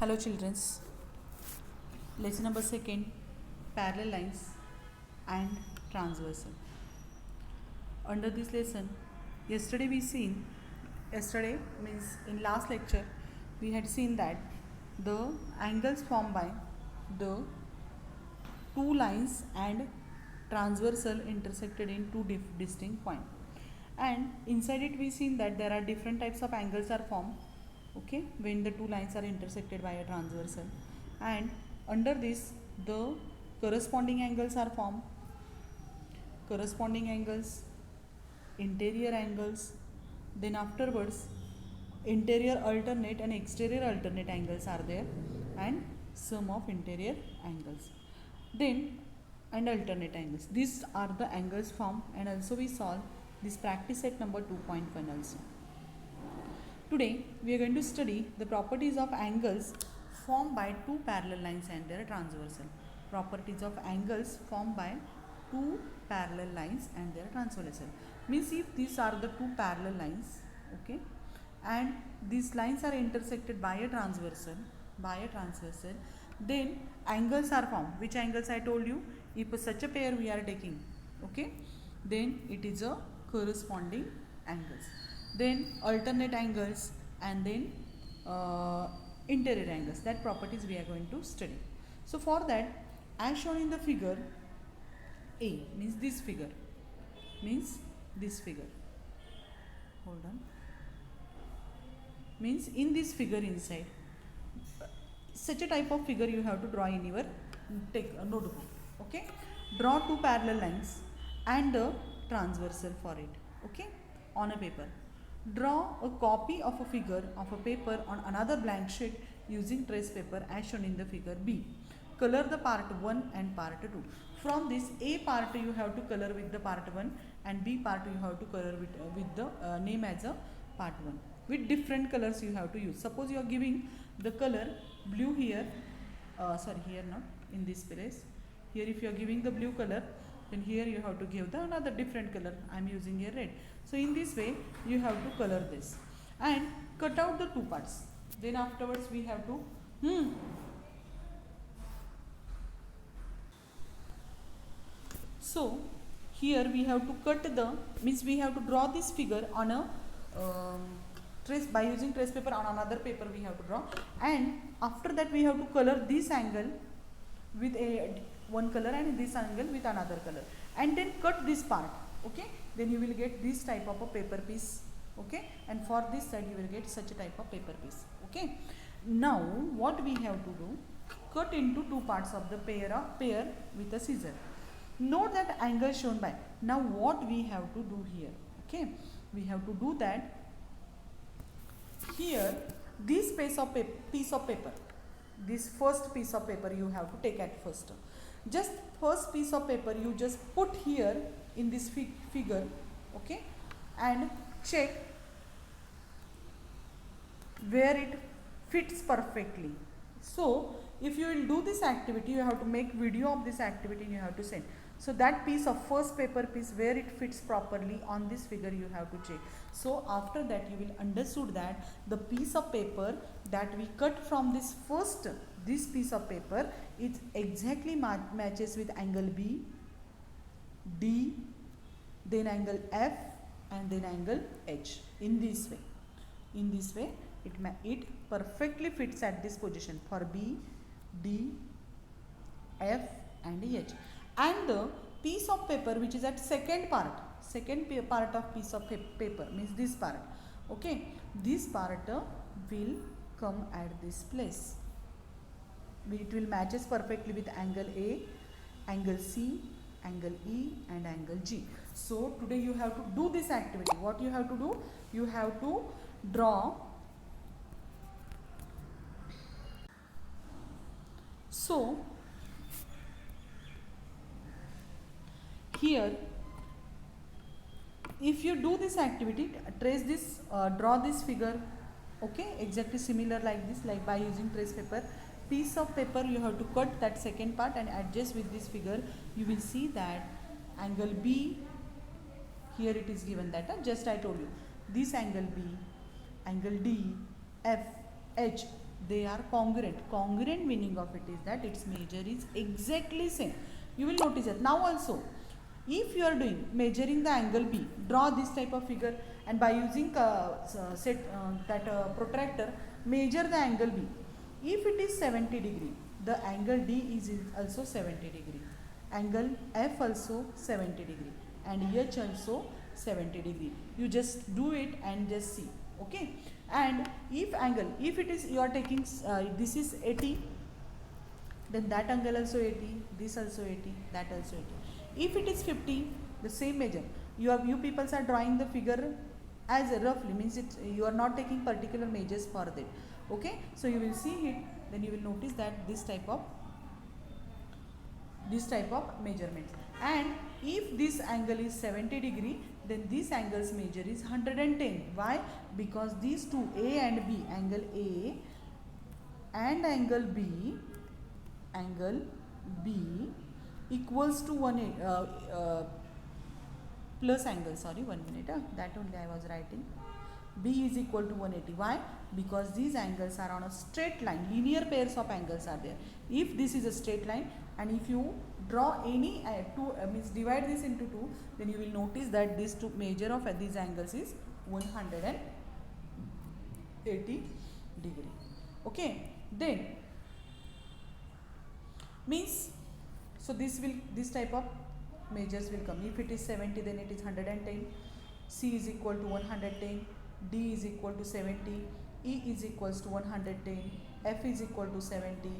Hello childrens, lesson number 2nd, parallel lines and transversal. Under this lesson, yesterday means in last lecture we had seen that the angles formed by the two lines and transversal intersected in two distinct points, and inside it we seen that there are different types of angles are formed, okay, when the two lines are intersected by a transversal, and under this the corresponding angles are formed, corresponding angles, interior angles, then afterwards interior alternate and exterior alternate angles are there, and sum of interior angles, then and alternate angles. These are the angles formed, and also we solve this practice set number 2.1 also. Today we are going to study the properties of angles formed by two parallel lines and their transversal. Properties of angles formed by two parallel lines and their transversal. Means if these are the two parallel lines, okay, and these lines are intersected by a transversal, then angles are formed. Which angles I told you? If such a pair we are taking, okay, then it is a corresponding angles, then alternate angles, and then interior angles. That properties we are going to study. So for that, as shown in the figure A, means this figure, hold on, means in this figure inside, such a type of figure you have to draw in your notebook, okay. Draw two parallel lines and a transversal for it, okay, on a paper. Draw a copy of a figure of a paper on another blank sheet using trace paper as shown in the figure B. Color the part 1 and part 2. From this, A part you have to color with the part 1 and B part you have to color with the name as a part 1. With different colors you have to use. Suppose you are giving the color blue here, here not, in this place. Here if you are giving the blue color, then here you have to give the another different color. I am using here red. So in this way you have to color this and cut out the two parts. Then afterwards we have to so here we have to cut the, means we have to draw this figure on a trace, by using trace paper on another paper we have to draw, and after that we have to color this angle with one color and this angle with another color, and then cut this part, okay. Then you will get this type of a paper piece, okay, and for this side you will get such a type of paper piece, okay. Now what we have to do, cut into two parts of the pair with a scissor. Note that angle shown by. Now what we have to do here, okay, we have to do that here, this piece of paper, this first piece of paper you have to take at first. Just first piece of paper you just put here in this figure, okay, and check where it fits perfectly. So if you will do this activity, you have to make video of this activity and you have to send. So that piece of first paper piece where it fits properly on this figure you have to check. So after that you will understood that the piece of paper that we cut from this piece of paper, it exactly matches with angle B, D, then angle F, and then angle H. In this way it perfectly fits at this position for B, D, F and H. And the piece of paper which is at second part of piece of paper, means this part, okay, this part will come at this place. It will matches perfectly with angle A, angle C, angle E and angle G. So today you have to do this activity. What you have to do? You have to draw. So here if you do this activity, trace this, draw this figure, okay, exactly similar like this, like by using trace paper. Piece of paper you have to cut that second part and adjust with this figure. You will see that angle B, here it is given that just I told you, this angle B, angle D, F, H, they are congruent. Congruent meaning of it is that its measure is exactly same. You will notice that now also, if you are doing measuring the angle B, draw this type of figure, and by using protractor, measure the angle B. If it is 70 degree, the angle D is also 70 degree, angle F also 70 degree, and H also 70 degree. You just do it and just see. Okay. And if angle, if it is, you are taking this is 80, then that angle also 80, this also 80, that also 80. If it is 50, the same measure. You people are drawing the figure as roughly, means it, you are not taking particular measures for that. Okay. So you will see it, then you will notice that this type of measurement. And if this angle is 70 degree, then this angle's measure is 110. Why? Because these two, A and B, angle A and angle B equals to plus angle, sorry, 1 minute, that only I was writing. B is equal to 180. Why? Because these angles are on a straight line. Linear pairs of angles are there. If this is a straight line, and if you draw any means divide this into 2, then you will notice that this measure of these angles is 180 degree. Okay. Then means, so this type of measures will come. If it is 70, then it is 110. C is equal to 110. D is equal to 70. E is equals to 110. F is equal to 70.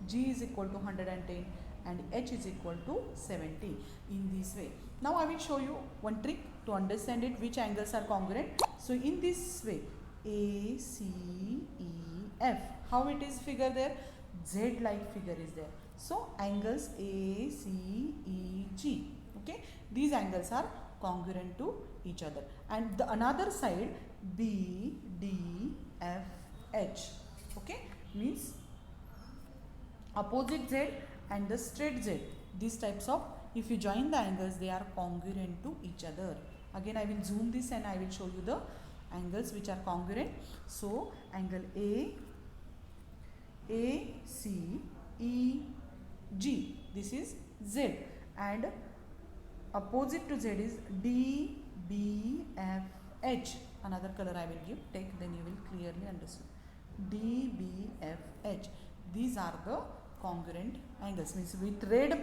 G is equal to 110. And H is equal to 70 in this way. Now I will show you one trick to understand it, which angles are congruent. So in this way, A, C, E, F. How it is figure there? Z like figure is there. So angles A, C, E, G. Okay. These angles are congruent to each other. And the another side, B, D, F, H. Okay. Means opposite Z and the straight Z. These types of, if you join the angles, they are congruent to each other. Again I will zoom this and I will show you the angles which are congruent. So angle A, C, E, G, this is Z, and opposite to Z is D, B, F, H. Another color I will give, take, then you will clearly understand. D, B, F, H. These are the congruent angles. Means with red,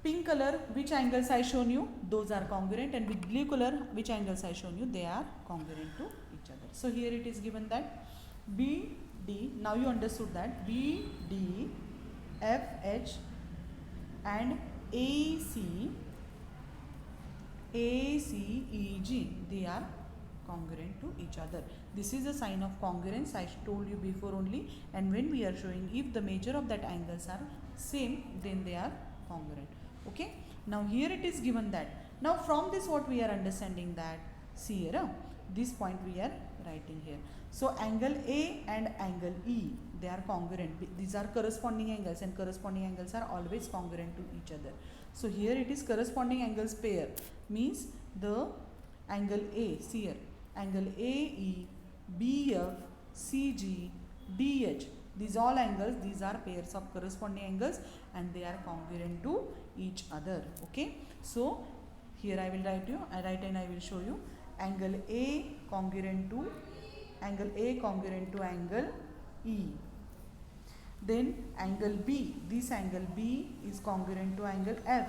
pink color, which angles I shown you, those are congruent, and with blue color, which angles I shown you, they are congruent to each other. So here it is given that B, D, now you understood that B, D, F, H and A, C, E, G, they are congruent to each other. This is a sign of congruence, I told you before only, and when we are showing if the measure of that angles are same, then they are congruent. Okay. Now here it is given that, now from this what we are understanding that, see here, this point we are writing here. So angle A and angle E, they are congruent. These are corresponding angles, and corresponding angles are always congruent to each other. So here it is corresponding angles pair, means the angle A, see here, angle AE, BF, CG, DH, these all angles, these are pairs of corresponding angles and they are congruent to each other. Okay. So here I will write and I will show you angle A congruent to angle E. Then angle B, this angle B is congruent to angle F.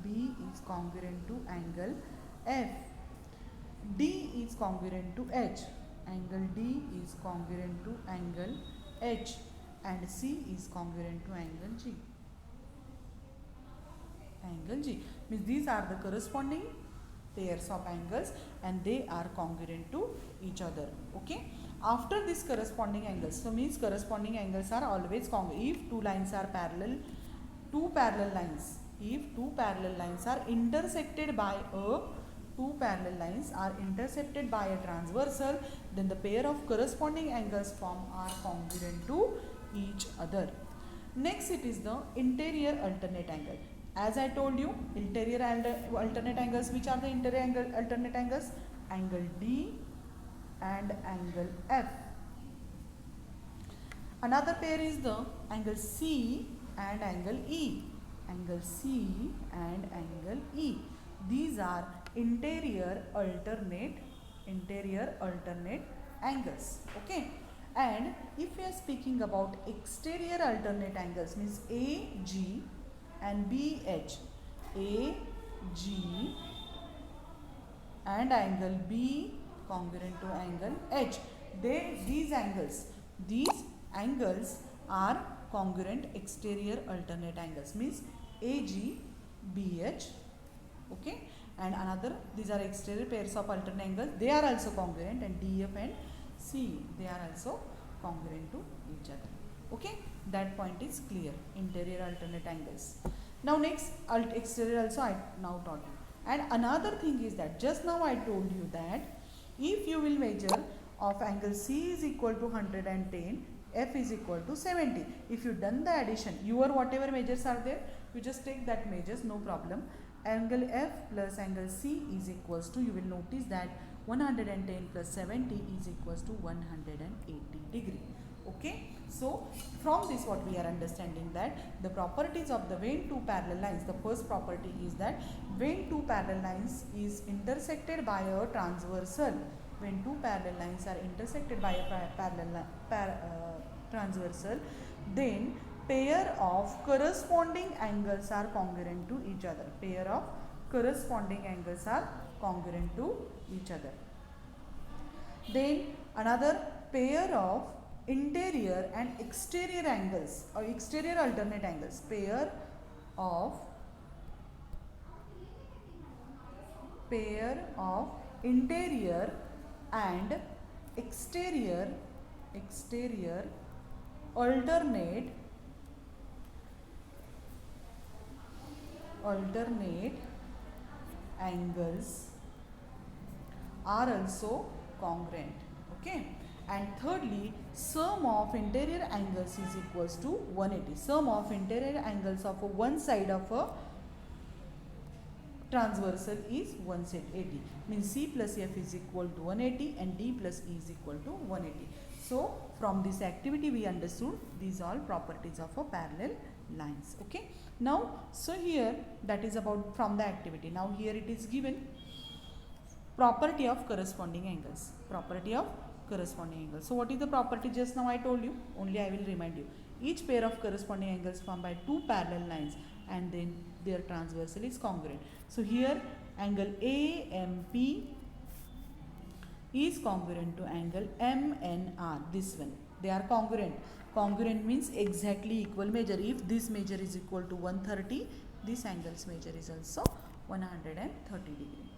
B is congruent to angle F. D is congruent to H. Angle D is congruent to angle H. And C is congruent to angle G. Angle G. Means these are the corresponding pairs of angles and they are congruent to each other. Okay. After this corresponding angles, so means corresponding angles are always congruent. If two lines are parallel, two parallel lines are intersected by a transversal, then the pair of corresponding angles formed are congruent to each other. Next it is the interior alternate angle. As I told you, interior and alternate angles, which are the interior alternate angles? Angle D and angle F. Another pair is the angle C and angle E. Angle C and angle E. These are interior alternate angles. Okay. And if we are speaking about exterior alternate angles, means AG and BH. AG and angle B congruent to angle H. These angles are congruent exterior alternate angles, means AG, BH, okay, and another, these are exterior pairs of alternate angles, they are also congruent, and DF and C, they are also congruent to each other. Okay, that point is clear, interior alternate angles. Now next, exterior also I now taught you. And another thing is that just now I told you that if you will measure of angle C is equal to 110, F is equal to 70. If you done the addition, your whatever measures are there, you just take that measures, no problem. Angle F plus angle C is equals to, you will notice that 110 plus 70 is equals to 180 degree. Okay, so from this what we are understanding that the properties of the when two parallel lines, the first property is that when two parallel lines is intersected by a transversal, when two parallel lines are intersected by a transversal, then pair of corresponding angles are congruent to each other. Pair of corresponding angles are congruent to each other. Then another pair of interior and exterior angles or exterior alternate angles. Pair of interior and exterior alternate angles are also congruent. Okay, and thirdly, sum of interior angles is equals to 180. Sum of interior angles of one side of a transversal is 180, means C plus F is equal to 180 and D plus E is equal to 180. So from this activity we understood these all properties of a parallel lines. Okay, now so here that is about from the activity. Now here it is given property of corresponding angles. So what is the property? Just now I told you, only I will remind you. Each pair of corresponding angles formed by two parallel lines and then their transversal is congruent. So here angle AMP is congruent to angle MNR, this one. They are congruent. Congruent means exactly equal measure. If this measure is equal to 130, this angle's measure is also 130 degree.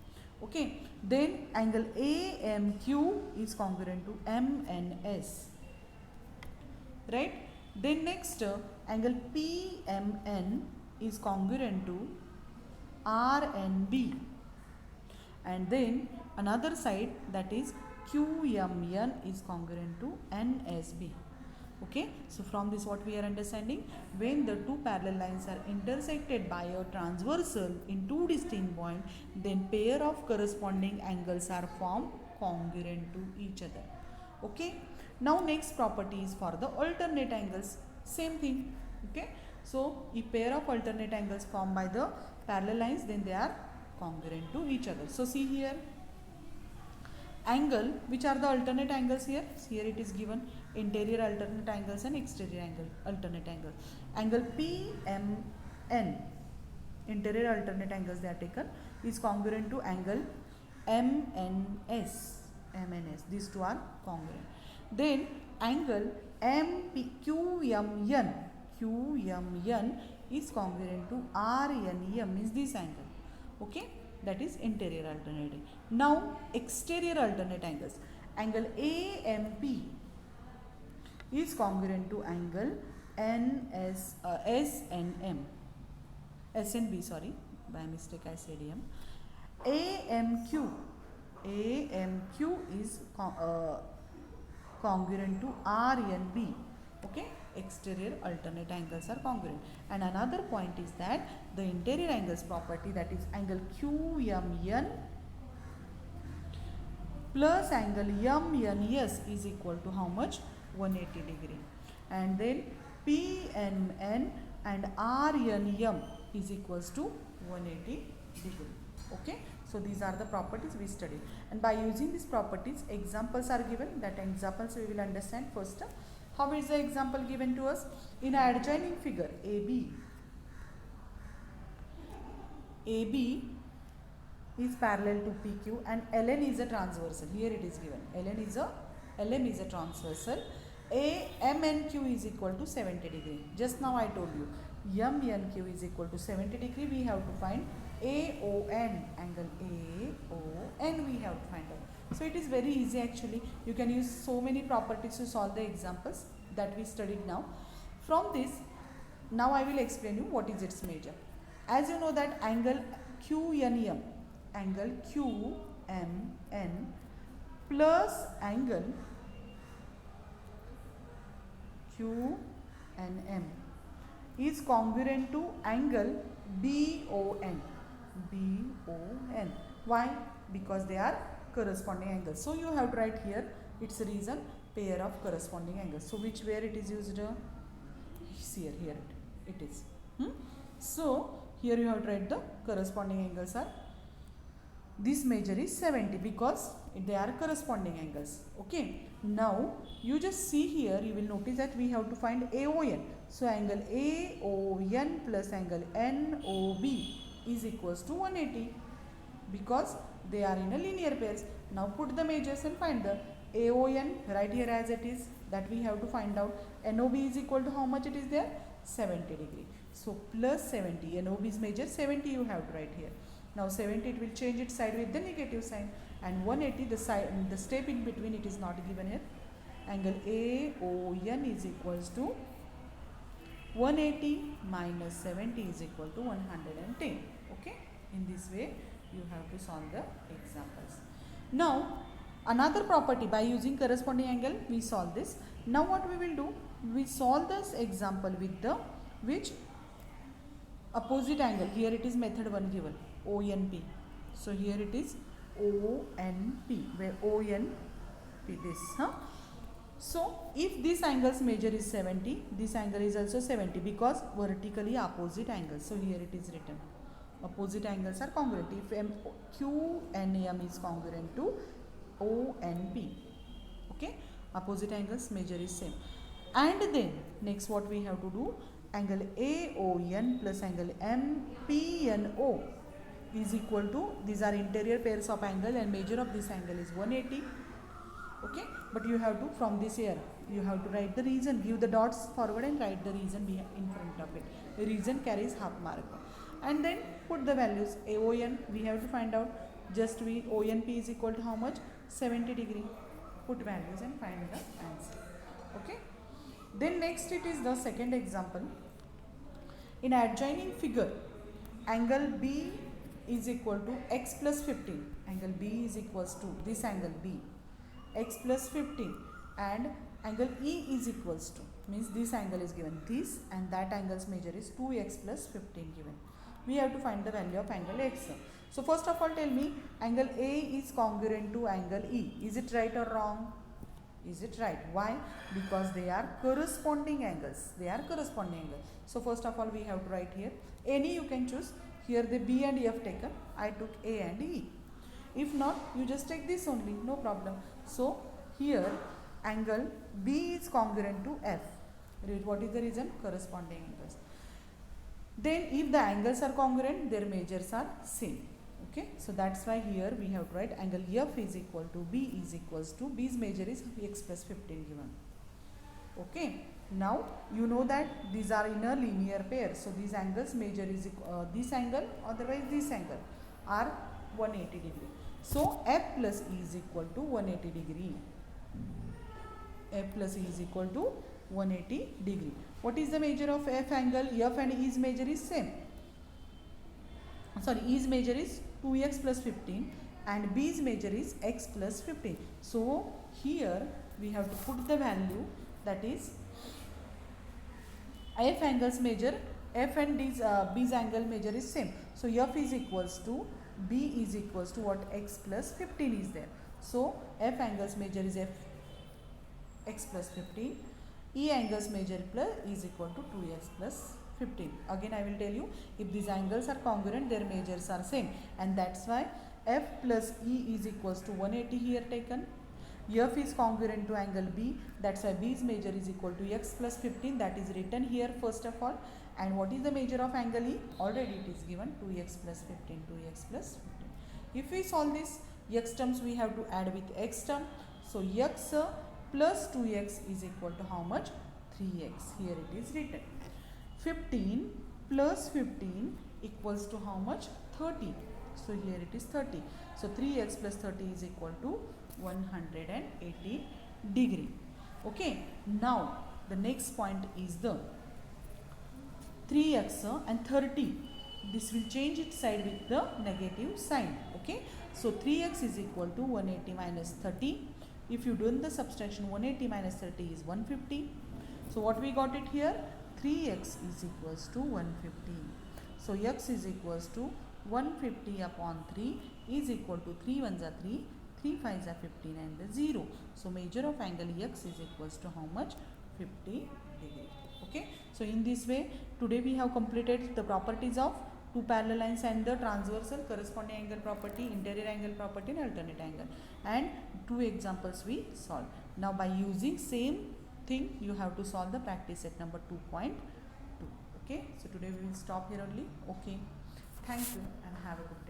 Okay, then angle AMQ is congruent to MNS, right? Then next angle PMN is congruent to RNB, and then another side, that is QMN, is congruent to NSB. Okay, so from this what we are understanding, when the two parallel lines are intersected by a transversal in two distinct points, then pair of corresponding angles are formed congruent to each other. Okay, now next property is for the alternate angles, same thing. Okay, so if pair of alternate angles formed by the parallel lines, then they are congruent to each other. So see here, angle, which are the alternate angles here? Here it is given interior alternate angles and exterior alternate angles. Angle PMN, interior alternate angles they are taken, is congruent to angle MNS. These two are congruent. Then angle QMN is congruent to RNM, means this angle. Okay, that is interior alternate. Now exterior alternate angles. Angle AMP is congruent to angle SNB, sorry, by mistake I said M. AMQ is congruent to RNB. Okay, exterior alternate angles are congruent. And another point is that the interior angles property, that is angle QMN plus angle MNS is equal to how much? 180 degree. and then PNN and RNM is equals to 180 degree. Okay, so these are the properties we studied, and by using these properties examples are given. That examples we will understand first. How is the example given to us? In an adjoining figure AB is parallel to PQ and LN is a transversal. Here it is given. LM is a transversal. AMNQ is equal to 70 degree. Just now I told you MNQ is equal to 70 degree. We have to find AON, angle AON we have to find out. So it is very easy actually. You can use so many properties to solve the examples that we studied now. From this, now I will explain you what is its measure. As you know that angle QNM, angle QMN plus angle QNM is congruent to angle BON. Why? Because they are corresponding angles. So you have to write here its reason, pair of corresponding angles. So which where it is used? Here it is. So here you have to write the corresponding angles are. This measure is 70 because they are corresponding angles. Okay. Now you just see here, you will notice that we have to find AON. So angle AON plus angle NOB is equals to 180 because they are in a linear pairs. Now put the measures and find the AON right here as it is, that we have to find out. NOB is equal to how much it is there? 70 degree. So plus 70, NOB's measure 70 you have to write here. Now 70 it will change its side with the negative sign, and 180 the step in between it is not given here. Angle AON is equals to 180 minus 70 is equal to 110. Okay, in this way you have to solve the examples. Now another property, by using corresponding angle we solve this. Now what we will do, we solve this example with the which opposite angle. Here it is method 1 given, ONP. So here it is ONP, where ONP this. So if this angle's measure is 70, this angle is also 70 because vertically opposite angles. So here it is written, opposite angles are congruent. If Q and M is congruent to ONP, okay, opposite angles measure is same. And then next what we have to do, angle AON plus angle MPNO is equal to, these are interior pairs of angle and measure of this angle is 180. Okay, but you have to, from this here you have to write the reason, give the dots forward and write the reason in front of it. The reason carries half mark, and then put the values. AON we have to find out, just ONP is equal to how much? 70 degree. Put values and find the answer. Okay, then next it is the second example. In adjoining figure, angle B is equal to x plus 15. Angle B is equals to this angle B, x plus 15, and angle E is equals to, means this angle is given, this and that angle's measure is 2x plus 15 given. We have to find the value of angle x. So first of all tell me, angle A is congruent to angle E. Is it right or wrong? Is it right? Why? Because they are corresponding angles. They are corresponding angles. So first of all we have to write here, any you can choose. Here the B and F taken, I took A and E. If not, you just take this only, no problem. So here angle B is congruent to F. What is the reason? Corresponding angles. Then if the angles are congruent, their measures are same. Okay, so that's why here we have to write angle F is equal to B is equals to, B's measure is x plus 15 given. Okay, now you know that these are in a linear pair. So these angles measure is this angle, otherwise this angle are 180 degree. So F plus E is equal to 180 degree. F plus E is equal to 180 degree. What is the measure of F angle? F and E's measure is same. Sorry, E's measure is 2x plus 15 and B's measure is x plus 15. So here we have to put the value, that is F angles measure, F and B's angle measure is same. So F is equals to B is equals to what? X plus 15 is there. So F angles measure is x plus 15 E angles major plus is equal to 2x plus 15. Again I will tell you, if these angles are congruent, their measures are same, and that's why F plus E is equals to 180 here taken. F is congruent to angle B, that's why B's measure is equal to x plus 15, that is written here first of all. And what is the measure of angle E? Already it is given 2x plus 15, 2x plus 15. If we solve this x terms, we have to add with x term. So x plus 2x is equal to how much? 3x. Here it is written. 15 plus 15 equals to how much? 30. So here it is 30. So 3x plus 30 is equal to 180 degree. Okay. Now the next point is the 3x and 30. This will change its side with the negative sign. Okay. So 3x is equal to 180 minus 30. If you do the subtraction, 180 minus 30 is 150. So what we got it here? 3x is equals to 150. So x is equals to 150 upon 3 is equal to 3 ones are 3, 3 5s are 15 and the 0. So measure of angle x is equals to how much? 50 degree. Okay. So in this way, today we have completed the properties of two parallel lines and the transversal, corresponding angle property, interior angle property and alternate angle, and two examples we solved. Now by using same thing, you have to solve the practice set number 2.2. Okay. So today we will stop here only. Okay. Thank you and have a good day.